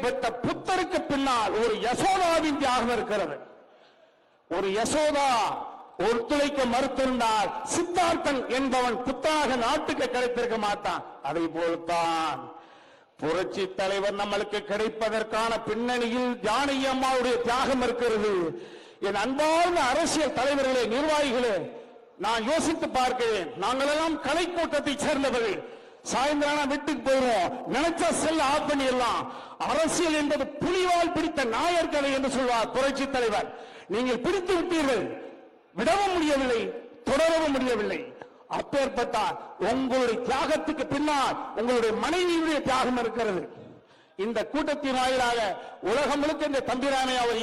பெற்ற புத்தருக்கு பின்னால் ஒரு யசோதாவின் தியாகம் இருக்கிறது. ஒரு யசோதா ஒத்துழைக்க மறுத்திருந்தால் சித்தார்த்தன் என்பவன் புத்தாக நாட்டுக்கு கிடைத்திருக்க மாட்டான். அதை போல்தான் புரட்சி தலைவர் நம்மளுக்கு கிடைப்பதற்கான பின்னணியில் ஜானகி அம்மாவுடைய தியாகம் இருக்கிறது. என் அன்பார்ந்த அரசியல் தலைவர்களே, நிர்வாகிகளே, நான் யோசித்து பார்க்கிறேன். நாங்கள் எல்லாம் கலை கூட்டத்தை சேர்ந்தவர்கள். சாயந்தரம் வீட்டுக்கு போயிடுவோம், நினைச்ச செல்ல ஆஃப் பண்ணிடலாம். அரசியல் என்பது புலிவால் பிடித்த நாயர் கதை என்று சொல்வார் புரட்சி தலைவர். நீங்கள் பிடித்து விட்டீர்கள், விடவும் முடியவில்லை, தொடரவும் முடியவில்லை. அப்பேற்பட்ட உங்களுடைய தியாகத்துக்கு பின்னால் உங்களுடைய மனைவியுடைய தியாகம் இருக்கிறது. இந்த கூட்டத்தின் வாயிலாக உலகம் முழுக்க இந்த தம்பிரானை அவர்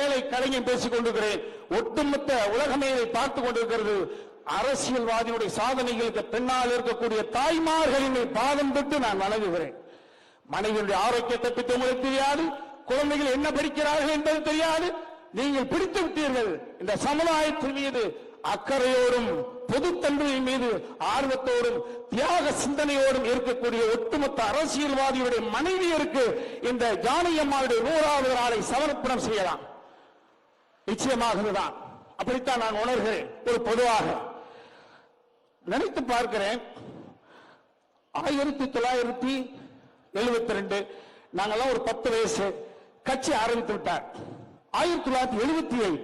ஏழை கலைஞன் பேசிக் கொண்டிருக்கிறேன். ஒட்டுமொத்த உலகமே இதை பார்த்துக் கொண்டிருக்கிறது. அரசியல்வாதியுடைய சாதனைகளுக்கு பின்னால் இருக்கக்கூடிய தாய்மார்களின் பாதம் தொட்டு நான் வணங்குகிறேன். மனைவியுடைய ஆரோக்கியத்தை பற்றி உங்களுக்கு தெரியாது, குழந்தைகள் என்ன படிக்கிறார்கள் என்பது தெரியாது. நீங்கள் பிடித்து விட்டீர்கள். இந்த சமுதாயத்தின் மீது அக்கறையோடும் பொதுத்தன்மையின் மீது ஆர்வத்தோடும் தியாக சிந்தனையோடும் இருக்கக்கூடிய ஒட்டுமொத்த அரசியல்வாதியுடைய மனைவியருக்கு இந்த ஜானகி அம்மாவுடைய 100வது நாளை சமர்ப்பணம் செய்யலாம். நிச்சயமாகதான் அப்படித்தான் நான் உணர்கிறேன். ஒரு பொதுவாக நினைத்து பார்க்கிறேன். 1972 நாங்கெல்லாம் ஒரு 10 வயசு கட்சி ஆரம்பித்து விட்டார். 1977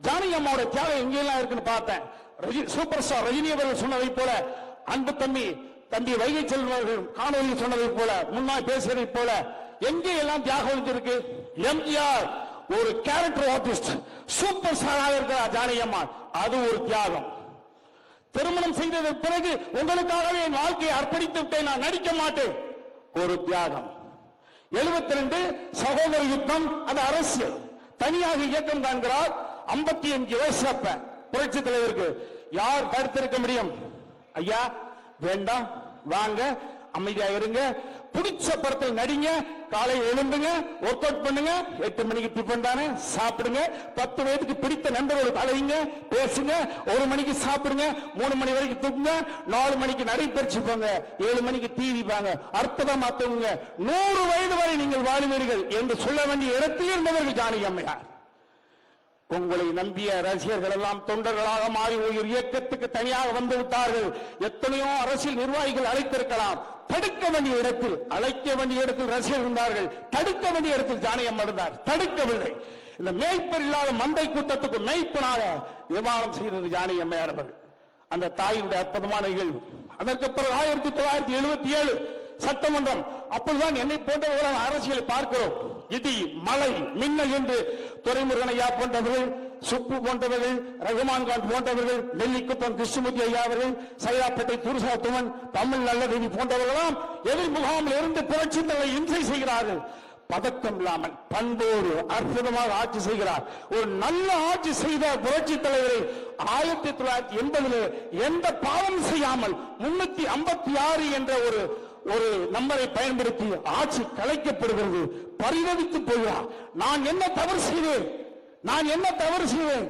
ஜானகி அம்மாவோட தியாகம் எங்கெல்லாம் இருக்குன்னு பார்த்தேன். சூப்பர் ஸ்டார் ரஜினி அவர்கள் சொன்னதை போல, அன்பு தம்பி வைகை செல்வர்கள் காணொலி சொன்னதை போல, முன்னாள் பேசுவதை போல எங்கே எல்லாம் தியாகம் இருக்கு. எம்ஜிஆர் ஒரு கேரக்டர் ஆர்டிஸ்ட், சூப்பர் ஸ்டாராக இருக்கிறார் ஜானகி அம்மா, அது ஒரு தியாகம். திருமணம் செய்ததற்கு பிறகு உங்களுக்காகவே என் வாழ்க்கையை அர்ப்பணித்து விட்டேன், நான் நடிக்க மாட்டேன், ஒரு தியாகம். 72 சகோதர யுத்தம், அது அரசியல். தனியாக இயக்கம் காண்கிறார். 55 வயசு அப்ப புரட்சி தலைவருக்கு யார் தடுத்திருக்க முடியும்? ஐயா வேண்டாம், வாங்க, அமைதியா இருங்க, பிடிச்ச படத்தில் நடிங்க, காலை எழுந்துங்க, ஒர்க் அவுட் பண்ணுங்க, 8 மணிக்கு டிஃபன் தானே சாப்பிடுங்க, 10 வயதுக்கு பிடித்த நண்பர்களுக்கு அழைங்க, பேசுங்க, 1 மணிக்கு சாப்பிடுங்க, 3 மணி வரைக்கும் தூங்குங்க, 4 மணிக்கு நடைபயிற்சி போங்க, 7 மணிக்கு டிவி பாங்க, அற்புதமா தூங்குங்க, 100 வயது வரை நீங்கள் வாழுவீர்கள் என்று சொல்ல வேண்டிய இடத்தில் இருந்தவர்கள் ஜானகி அம்மையார். உங்களை நம்பிய ரசிகர்கள் எல்லாம் தொண்டர்களாக மாறி ஒரு இயக்கத்துக்கு தனியாக வந்து விட்டார்கள். எத்தனையோ அரசியல் நிர்வாகிகள் அழைத்திருக்கலாம். தடுக்க வேண்டிய இடத்தில், அழைக்க வேண்டிய இடத்தில் ரசிகர்கள் இருந்தார்கள். தடுக்க வேண்டிய இடத்தில் ஜானகி அம்மா இருந்தார். தடுக்கவில்லை. இந்த மேய்ப்பர் இல்லாத மந்தை கூட்டத்துக்கு மேய்ப்பனாக விமானம் செய்தது ஜானகி அம்மையார் அவர்கள். அந்த தாயினுடைய அற்புதமான நிகழ்வு. அதற்கு பிறகு 1977 சட்டமன்றம். அப்போதுதான் என்னை போன்றவர்கள் அரசியலை பார்க்கிறோம். இடி, மலை, மின்னல் என்று துரைமுருகன் ஐயா போன்றவர்கள், சுப்பு போன்றவர்கள், ரகுமான் கான் போன்றவர்கள், நெல்லிக்குப்பம் கிருஷ்ணமூர்த்தி ஐயா அவர்கள், சைதாப்பேட்டை துருசாத்துவன், தமிழ் நல்லதேவி போன்றவர்களாம் எதிர் முகாமில் இருந்து புரட்சி தலைவரை இன்றை செய்கிறார்கள். பதக்கம் இல்லாமல் பண்போடு அற்புதமாக ஆட்சி செய்கிறார். ஒரு நல்ல ஆட்சி செய்த புரட்சி தலைவரை 1980 எந்த பாவம் செய்யாமல் 356 என்ற ஒரு நம்பரை பயன்படுத்தி ஆட்சி கலைக்கப்படுகிறது. பரிதவித்து போகிறார். நான் என்ன தவறு செய்வேன்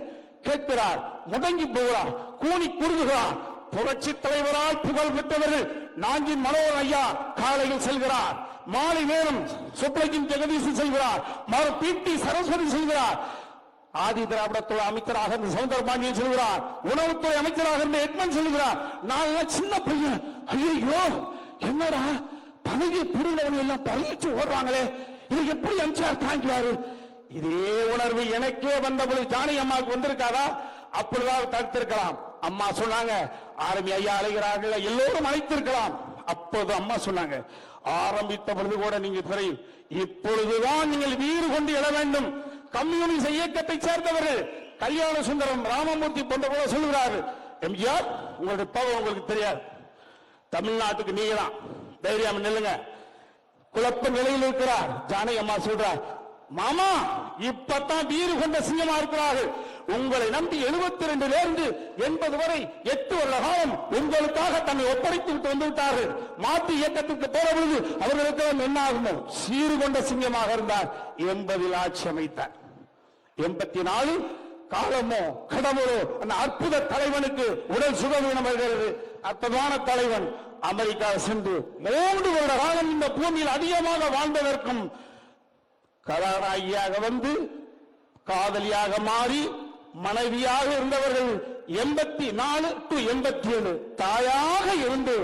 கேட்கிறார். முடங்கி போகிறார், கூனி குறுகுகிறார். புரட்சி தலைவரால் புகழ் பெற்றவர்கள் நாஞ்சின் மனோகர் ஐயா காலையில் செல்கிறார், மாலை நேரம் சுப்ரஜின் ஜெகதீசன் செல்கிறார், பிடி சரஸ்வதி செல்கிறார், ஆதி திராவிடத்துறை அமைச்சராக இருந்த சவுந்தரபாண்டியன் செல்கிறார், உணவுத்துறை அமைச்சராக இருந்த எட்மன் செல்கிறார். நான் சின்ன பையன், ஐயோ என்னடா பதவியை பிரிந்தவர்கள் எல்லாம் பயிற்சி ஓடுறாங்களே, இது எப்படி எம்ஜிஆர் தாங்குவாரு? இதே உணர்வு எனக்கே வந்தபோது ஜானகி அம்மாவுக்கு வந்திருக்காதா? அப்படிதான் தடுத்திருக்கலாம். அம்மா சொன்னாங்க, ஆர்மி ஐயா அழைகிறார்கள், எல்லோரும் அழைத்திருக்கலாம். அப்போது அம்மா சொன்னாங்க, ஆரம்பித்த பொழுது கூட நீங்க தெரியும், இப்பொழுதுதான் நீங்கள் வீறு கொண்டு எழ வேண்டும். கம்யூனிஸ்ட் இயக்கத்தை சேர்ந்தவர்கள் கல்யாண சுந்தரம், ராமமூர்த்தி போன்ற கூட சொல்லுகிறார்கள், எம்ஜிஆர் உங்களுடைய பவர் உங்களுக்கு தெரியாது, தமிழ்நாட்டுக்கு நீங்க தான் தைரியம் நில்லுங்க. குழப்ப நிலையில் இருக்கிறார். ஜானகி அம்மா சொல்றார், மாமா இப்பதான் வீறு கொண்ட சிங்கமா இருக்கிறார்கள். உங்களை நம்பி 72 இருந்து 80 வரை 8 வருட காலம் உங்களுக்காக தன்னை ஒப்படைத்து விட்டு வந்து விட்டார்கள். மாற்று இயக்கத்திற்கு போறபொழுது அவர்களுக்கு என்ன ஆகும்? சீறு கொண்ட சிங்கமாக இருந்தார். 80 ஆட்சி அமைத்தார். 84 காலமோ கடவுளோ அந்த அற்புத தலைவனுக்கு உடல் சுகவீனம் வருகிறது. அற்புதமான தலைவன் அமெரிக்கா சென்று 3 வருட காலம் இந்த பூமியில் அதிகமாக வாழ்ந்ததற்கும் கதாநாயகியாக வந்து காதலியாக மாறி மனைவியாக இருந்தவர்கள் 84 to 87 தாயாக இருந்து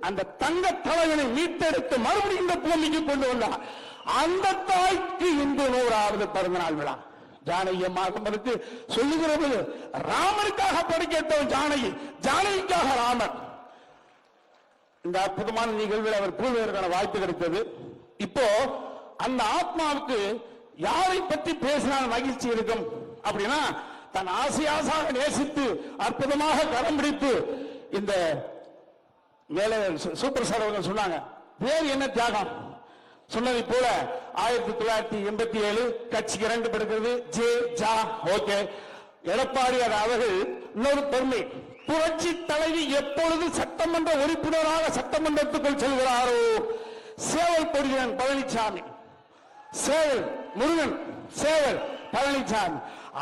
அந்த தங்க தலைவனை மீட்டெடுத்து மறுபடியும் இந்த பூமிக்கு கொண்டு வந்தார். அந்த தாய்க்கு இன்று 100வது பிறந்தநாள் விழா. ஜானகி அம்மாவுக்கு சொல்லுகிறது, ராமனுக்காக படிக்கட்டும் ஜானகி, ஜானகிக்காக ராமன். இந்த அற்புதமான நிகழ்வில் அவர் கூறுவதற்கான வாய்ப்பு கிடைத்தது. இப்போ அந்த ஆத்மாவுக்கு யாரை பற்றி பேசினால் மகிழ்ச்சி இருக்கும் அப்படின்னா, தன் ஆசையாக நேசித்து அற்புதமாக கரம் பிடித்து இந்த மேலே சூப்பர் ஸ்டார் அவர்கள் சொன்னாங்க, வேறு என்ன தியாகம் சொன்னதை போல 1987 கட்சிக்கு 2 பெறுகிறது. ஜே ஜா ஓகே. எடப்பாடியார் அவர்கள் இன்னொரு பெருமை, புரட்சி தலைவி எப்பொழுது சட்டமன்ற உறுப்பினராக சட்டமன்றத்துக்குள் செல்கிறாரோ, சேவல் கொடியன் பழனிசாமி, சேவல் முருகன், சேவல் பழனிசாமி,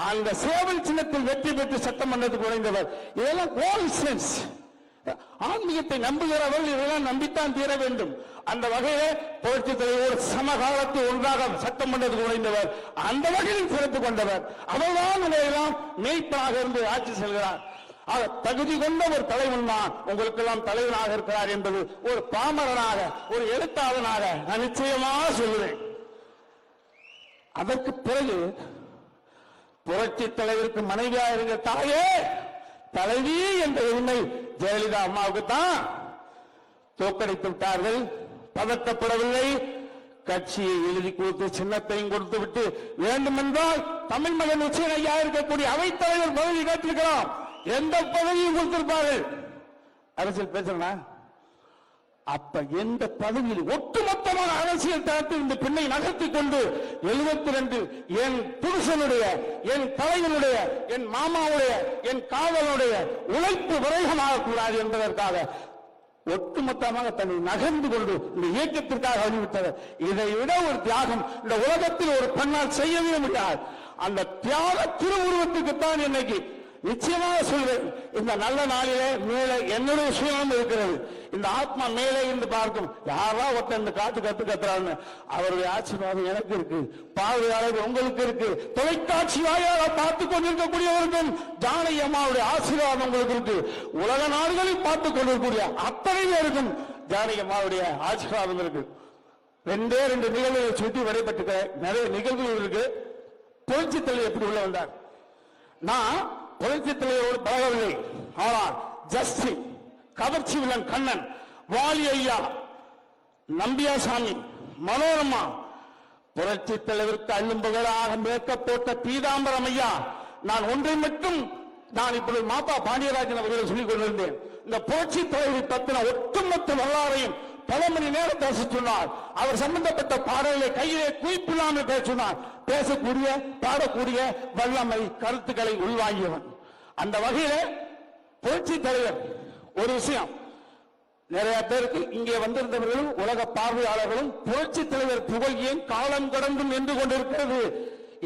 அந்த சேவல் சின்னத்தில் வெற்றி பெற்று சட்டமன்றத்துக்கு நுழைந்தவர். இதெல்லாம் கோஇன்சிடென்ஸ். ஆன்மீகத்தை நம்புகிறவர்கள் இதெல்லாம் நம்பித்தான் தீர வேண்டும். அந்த வகையிலே புரட்சி தலைவர் சமகாலத்தில் ஒன்றாக சட்டமன்றத்துக்கு நுழைந்தவர், அந்த வகையில் சிறப்பு கொண்டவர். அவர்தான் இதையெல்லாம் மெய்ப்பனாக இருந்து ஆட்சி செல்கிறார். தகுதி கொண்ட ஒரு தலைவன் தான் உங்களுக்கெல்லாம் தலைவனாக இருக்கிறார் என்பது ஒரு பாமரனாக, ஒரு எழுத்தாளனாக நான் நிச்சயமாக சொல்கிறேன். அதற்கு பிறகு புரட்சி தலைவருக்கு மனைவியாக இருந்த தாயே தலைவி என்ற உண்மை ஜெயலலிதா அம்மாவுக்கு தான் தோற்கடித்து விட்டார்கள். பதட்டப்படவில்லை. கட்சியை எழுதி கொடுத்து சின்னத்தையும் கொடுத்து விட்டு, வேண்டுமென்றால் தமிழ் மகன் உச்சன் ஐயா இருக்கக்கூடிய அவைத்தலைவர் பதவி கேட்டிருக்கலாம், எந்த பதவியும் கொடுத்திருப்பார்கள். அரசியல் பேசுறா அப்ப எந்த பதவியில் ஒட்டுமொத்தமான அரசியல் தரத்தில் இந்த பெண்ணை நகர்த்தி கொண்டு 72 என் புருஷனுடைய, என் தலைவனுடைய, என் மாமாவுடைய, என் காதலுடைய உழைப்பு விரயமாக கூடாது என்பதற்காக ஒட்டுமொத்தமாக தன்னை நகர்ந்து கொண்டு இந்த இயக்கத்திற்காக வழிவிட்டவர். இதை விட ஒரு தியாகம் இந்த உலகத்தில் ஒரு பெண்ணால் செய்யவே முடியாது. அந்த தியாக திருவுருவத்துக்குத்தான் இன்னைக்கு நிச்சயமாக சொல்றேன், இந்த நல்ல நாளிலே மேலே என்னுடைய சுயம் இருக்கிறது. இந்த ஆத்மா மேலே இருந்து பார்க்கும், யாரா ஒருத்தன் இந்த காத்து கத்துறான்னு அவருடைய ஆசீர்வாதம் எனக்கு இருக்கு, பார்வையாளர் உங்களுக்கு இருக்கு, தொலைக்காட்சி வாயிலாக பார்த்து கொண்டிருக்கக்கூடியவருக்கும் ஜானகி அம்மாவுடைய ஆசீர்வாதம் உங்களுக்கு இருக்கு, உலக நாடுகளில் பார்த்து கொண்டிருக்கக்கூடிய அத்தனை பேருக்கும் ஜானகி அம்மாவுடைய ஆசீர்வாதம் இருக்கு. 2 நிகழ்வுகளை சுற்றி வரைபட்டு நிறைய நிகழ்வுகள் இருக்கு. புரட்சி தலைவர் எப்படி உள்ள வந்தார்? நான் புரட்சி தலைவரோடு பழகவில்லை, ஆனால் ஜஸ்டி, கவர்ச்சி வில்லன் கண்ணன், வாலி ஐயா, நம்பியாசாமி, மனோரமா, புரட்சி தலைவருக்கு அள்ளும்பகலாக மேக்கப் போட்ட பீதாம்பரம் ஐயா. நான் ஒன்றை மட்டும் நான் இப்பொழுது மாப்பா பாண்டியராஜன் அவர்களை சொல்லிக் கொண்டிருந்தேன். இந்த புரட்சி தலைவரை பற்றின ஒட்டுமொத்த வரலாறையும் பல மணி நேரம் பேச சொன்னார். அவர் சம்பந்தப்பட்ட பாடல்களை கையிலே குவிப்பில்லாமல் பேச சொன்னார். பேசக்கூடிய, பாடக்கூடிய வல்லமை, கருத்துக்களை உள்வாங்கியவன். அந்த வகையில புரட்சி தலைவர் ஒரு விஷயம், நிறைய பேருக்கு இங்கே வந்திருந்தவர்களும் உலக பார்வையாளர்களும் புரட்சி தலைவர் புகழ் ஏன் காலம் கடந்து நின்று கொண்டிருக்கிறது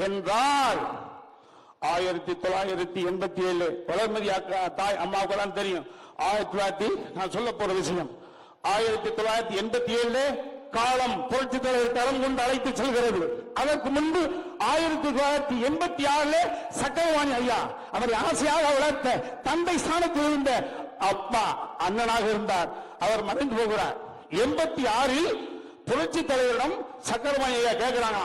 என்றால், 1987 வளர்மதி தாய் அம்மாவுக்கு தான் தெரியும். 1900 நான் சொல்ல போற விஷயம், 1987 காலம் புரட்சி தலைவர் தரம் கொண்டு அழைத்து செல்கிறது. அதற்கு முன்பு 1986 சக்கரவாணி ஐயா அவரை ஆசையாக வளர்த்த தந்தை ஸ்தானத்தில் இருந்த அப்பா அண்ணனாக இருந்தார். அவர் மறைந்து போகிறார். 86 புரட்சி தலைவரிடம் சக்கரவாணி ஐயா கேட்கிறாங்க,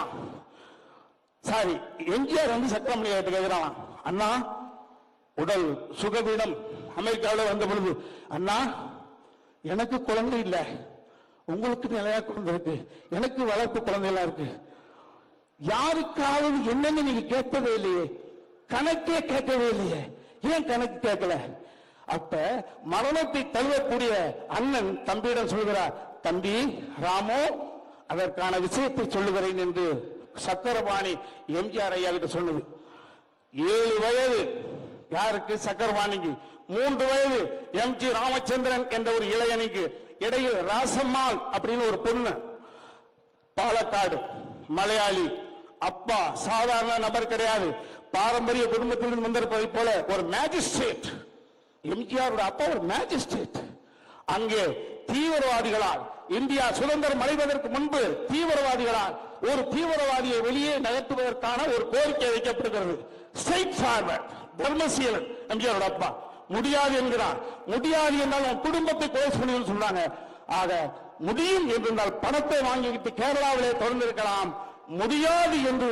சாரி எம்ஜிஆர் வந்து சக்கரவாணி ஐயா கேட்கிறாங்க, அண்ணா உடல் சுகவீனம் அமெரிக்காவில் வந்த பொழுது, அண்ணா எனக்கு குழந்தை இல்லை, உங்களுக்கு நிலையா குழந்தை இருக்கு, எனக்கு வளர்ப்பு குழந்தைலாம் இருக்கு, யாருக்காவது என்னன்னு நீங்க கேட்கவே இல்லையே, கணக்கே கேட்கவே இல்லையே, ஏன் கணக்கு கேட்கல? அப்ப மரணத்தை தழுவக்கூடிய அண்ணன் தம்பியிடம் சொல்கிறார், தம்பி ராமோ அதற்கான விஷயத்தை சொல்லுகிறேன் என்று சக்கரபாணி எம்ஜிஆர் ஐயா கிட்ட சொன்னது. 7 வயது யாருக்கு? சக்கரபாணிக்கு. 3 வயது எம்.ஜி. ராமச்சந்திரன் என்ற ஒரு இளைஞனுக்கு. இடையில் ராசம்மாள் அப்படின்னு ஒரு பொண்ணு, பாலக்காடு, மலையாளி, அப்பா சாதாரண நபர் கிடையாது, பாரம்பரிய குடும்பத்திலிருந்து வந்திருப்பதை போல ஒரு மேஜிஸ்ட்ரேட். எம்ஜிஆர் அப்பா ஒரு மேஜிஸ்ட்ரேட். அங்கே தீவிரவாதிகளால் இந்தியா சுதந்திரம் அடைவதற்கு முன்பு தீவிரவாதிகளால் ஒரு தீவிரவாதியை வெளியே நகர்த்துவதற்கான ஒரு கோரிக்கை வைக்கப்படுகிறது. Straight forward. தர்மசீலன் எம்ஜிஆரோட அப்பா முடியாது என்கிறார். முடியாது என்றால் அவன் குடும்பத்தை கொலை பண்ணி சொல்றாங்க. ஆக முடியும் என்றால் பணத்தை வாங்கிவிட்டு கேரளாவிலே தொடர்ந்து இருக்கலாம். முடியாது என்று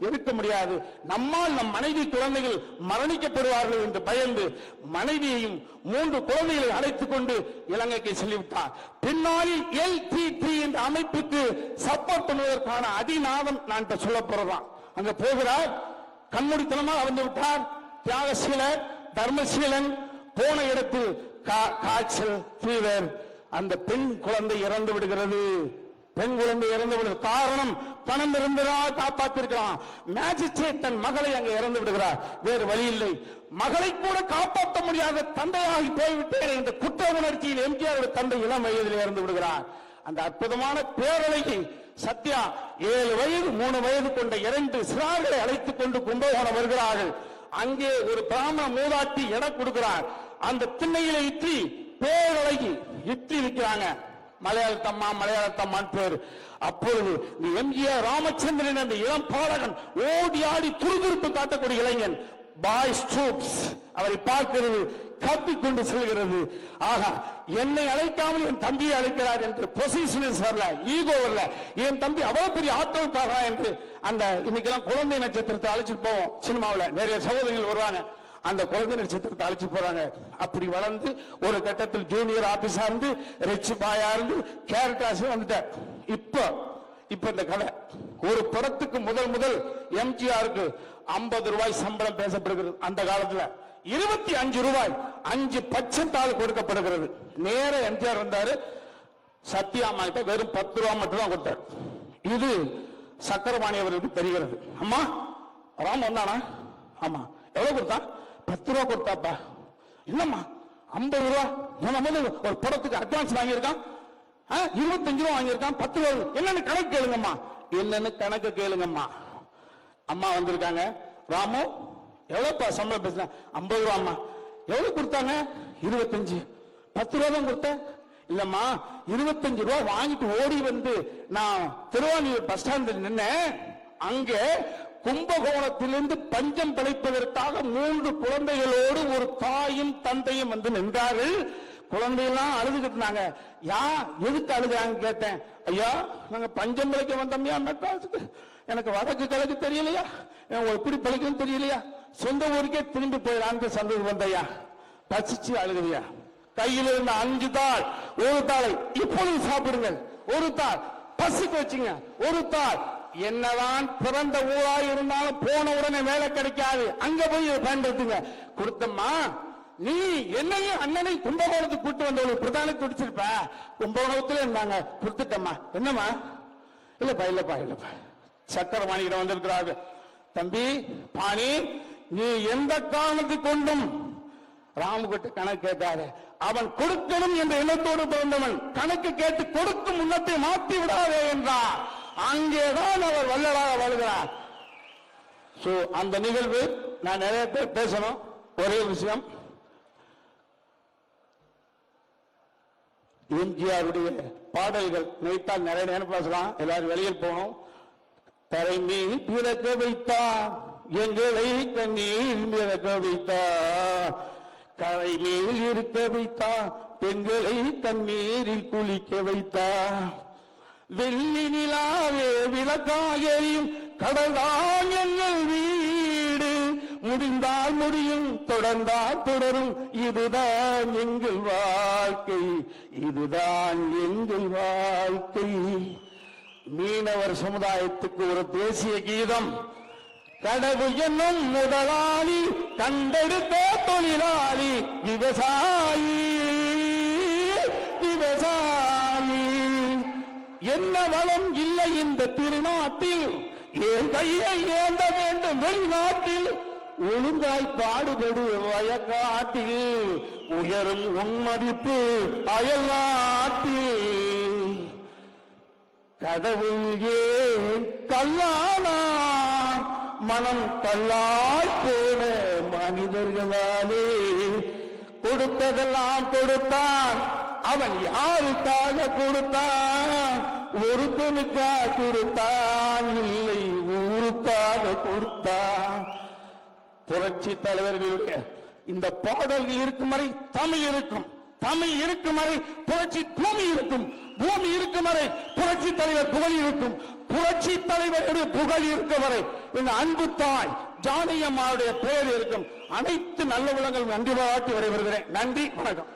இருக்க முடியாது. நம்மால் நம் மனைவி குழந்தைகள் மரணிக்கப்படுவார்கள் என்று பயந்து மனைவியையும் 3 குழந்தைகளை அழைத்துக் கொண்டு இலங்கைக்கு செல்லிவிட்டார். பின்னாளில் LTT என்ற அமைப்புக்கு சப்போர்ட் பண்ணுவதற்கான அதிநாதம் நான் இப்ப சொல்ல போறதான். அங்க போகிறார், கண்மூடித்தனமாக வந்து விட்டார். தியாகசீலர் தர்மசீலன் போன இடத்தில் காய்ச்சல், ஃபீவர், அந்த பெண் குழந்தை இறந்து விடுகிறது. பெண் குழந்தை இறந்து விடுகிறது. காரணம் பணம் இருந்ததால் காப்பாற்றிருக்கலாம். மேஜிஸ்ட்ரேட் தன் மகளை அங்கே இறந்து விடுகிறார். வேறு வழி இல்லை. மகளை கூட காப்பாற்ற முடியாத தந்தையாகி போய்விட்டேன் என்ற குற்ற உணர்ச்சியில் எம்ஜிஆர் தந்தை இளம் வயதில் இறந்து விடுகிறார். அந்த அற்புதமான பேரலையை சத்யா 7 வயது 3 வயது கொண்ட 2 சிறார்களை அழைத்துக் கொண்டு கும்பகோணம் வருகிறார்கள். அங்கே ஒரு பிராமண மூதாட்டி இடம் கொடுக்கிறார். அந்த திண்ணையில இட்லி பேரலைக்கு இட்லி விற்கிறாங்க. மலையாளத்தம்மான் பேர். அப்பொழுது எம்ஜிஆர் ராமச்சந்திரன் என்ற இளம் பாடகன் ஓடி ஆடி துருதுருப்பு காட்டக்கூடிய இளைஞன் பாய்ஸ் ட்ரூப்ஸ் அவரை பார்க்கிறது, கப்பிக்கொண்டு செல்கிறது. ஆகா, என்னை அழைக்காமல் என் தம்பியை அழைக்கிறார் என்று பொசிஷன் வரல, ஈகோ வரல. என் தம்பி அவ்வளவு பெரிய ஆட்டோக்காரா என்று அந்த இன்னைக்கெல்லாம் குழந்தை நட்சத்திரத்தை அழைச்சிட்டு போவோம். சினிமாவில் நிறைய சகோதரிகள் வருவாங்க, அந்த குழந்தை நட்சத்திரத்தை அழைச்சு போறாங்க. அப்படி வளர்ந்து ஒரு கட்டத்தில் ஜூனியர் ஆபீஸா இருந்து ரிச் பாயா இருந்து கேரக்டர்ஸ் வந்துட்டார். இப்ப இந்த கதை ஒரு படத்துக்கு முதல் எம்ஜிஆருக்கு 50 ரூபாய் சம்பளம் பேசப்படுகிறது. அந்த காலத்துல 25 ரூபாய் 5% கொடுக்கப்படுகிறது. நேர எம்ஜிஆர் வந்தாரு, சத்யாமா கிட்ட வெறும் 10 ரூபாய் மட்டும் தான் கொடுத்தார். இது சக்கரபாணி அவருக்கு தெரிகிறது. அம்மா ராம் வந்தானா? ஆமா. எவ்வளவு கொடுத்தான்? 10 ரூபாய் கொடுத்தாப்பா. என்னம்மா 50 ரூபாய்? ஒரு படத்துக்கு அட்வான்ஸ் வாங்கியிருக்கான், 25 ரூபாய் வாங்கியிருக்கான், 10 ரூபாய். என்னன்னு கணக்கு கேளுங்கம்மா. என்னன்னு கணக்கு கேளுங்கம்மா. அம்மா வந்திருக்காங்க. ராமு எவ்வளவுப்பா சம்பளம் பேசுறேன்? 50 ரூபா. அம்மா எவ்வளவு கொடுத்தாங்க? 25. 10 ரூபா தான் கொடுத்தேன். இல்லம்மா 25 ரூபாய் வாங்கிட்டு ஓடி வந்து நான் திருவான்மியூர் பஸ் ஸ்டாண்டில் நின்னேன். அங்கே கும்பகோணத்திலிருந்து பஞ்சம் பிழைப்பதற்காக 3 குழந்தைகளோடு ஒரு தாயும் தந்தையும் வந்து நின்றார்கள். குழந்தையெல்லாம் அழுதுகிட்டு இருந்தாங்க. எதுக்கு அழுதாங்க கேட்டேன். ஐயா, நாங்க பஞ்சம் பிழைக்க வந்தோம்யா மெட்ராஸுக்கு. எனக்கு வடக்கு கிழக்கு தெரியலையா, எப்படி பிழைக்கும் தெரியலையா, சொந்த ஊருக்கே திரும்பி போயிடான்னு சந்தோஷம் வந்தையா. பசிச்சு அழுகுறியா. கையில் இருந்த 5 தாள், ஒரு தாளை இப்பொழுது சாப்பிடுங்கள், ஒரு தாள் பசிக்கு வச்சுங்க, ஒரு தாள். என்னதான் பிறந்த ஊரா இருந்தாலும் போன உடனே வேலை கிடைக்காது, அங்க போய் பயன்படுத்துங்க. கொடுத்தம்மா, நீ என்னையும் அண்ணனை கும்பகோணத்துக்கு கூட்டு வந்தவங்களுக்கு பிரதான துடிச்சிருப்ப. கும்பகோணத்துல இருந்தாங்க, கொடுத்துட்டம்மா. என்னம்மா? இல்லப்பா சக்கரபாணியிடம் வந்திருக்கிறார்கள். தம்பி பாணி, நீ எந்த காரணத்தை கொண்டும் ராமுகிட்ட கணக்கு கேட்காத. அவன் கொடுக்கணும் என்ற எண்ணத்தோடு பிறந்தவன். கணக்கு கேட்டு கொடுக்கும் முன்னத்தை மாற்றி விடாதே என்றார். அங்கேதான் அவர் வல்லலாக வருகிறார். அந்த நிகழ்வு நான் நிறைய பேர் பேசணும். ஒரே விஷயம், எம்ஜிஆருடைய பாடல்கள் நினைத்தால் நிறைய நேரம் பேசலாம். எல்லாரும் வெளியில் போகணும். தரை மீது பிறக்க வைத்தார், எங்களை கண்ணீர் மிதக்க வைத்தார். கரை மேல் இருக்க வைத்தார், பெண்களை தண்ணீரில் குளிக்க வைத்தார். வெள்ளி நிலாவே விளக்காயும் கடல்தான் எங்கள் வீடு. முடிந்தால் முடியும், தொடர்ந்தால் தொடரும். இதுதான் எங்கள் வாழ்க்கை, இதுதான் எங்கள் வாழ்க்கை. மீனவர் சமுதாயத்துக்கு ஒரு தேசிய கீதம். கடவுள் என்னும் முதலாளி, கண்டெடுத்த தொழிலாளி, விவசாயி. என்ன வளம் இல்லை இந்த திருநாட்டில், என் கையை ஏந்த வேண்டும் வெளிநாட்டில். ஒழுங்காய் பாடுபடு வயக்காட்டில், உயரும் உன்மதிப்பு அயல் நாட்டில். கடவுள் ஏன் கல்லானா, மனம் கல்லாய் போன மனிதர்களாலே. கொடுத்ததெல்லாம் கொடுத்தான், அவன் யாருக்காக கொடுத்தான்? ஒருத்தனுக்காக கொடுத்தான், இல்லை ஊருக்காக கொடுத்தான். புரட்சி தலைவர்களுடைய இந்த பாடல்கள் இருக்கும் வரை தமிழ் இருக்கும், தமிழ் இருக்கும் வரை புரட்சி பூமி இருக்கும், பூமி இருக்கும் வரை புரட்சி தலைவர் புகழ் இருக்கும், புரட்சி தலைவருடைய புகழ் இருக்கும் வரை இந்த அன்பு தாய் ஜானகி அம்மாவுடைய பெயர் இருக்கும். அனைத்து நல்ல உலகங்களும் நன்றி பாராட்டி விடைபெறுகிறேன். நன்றி, வணக்கம்.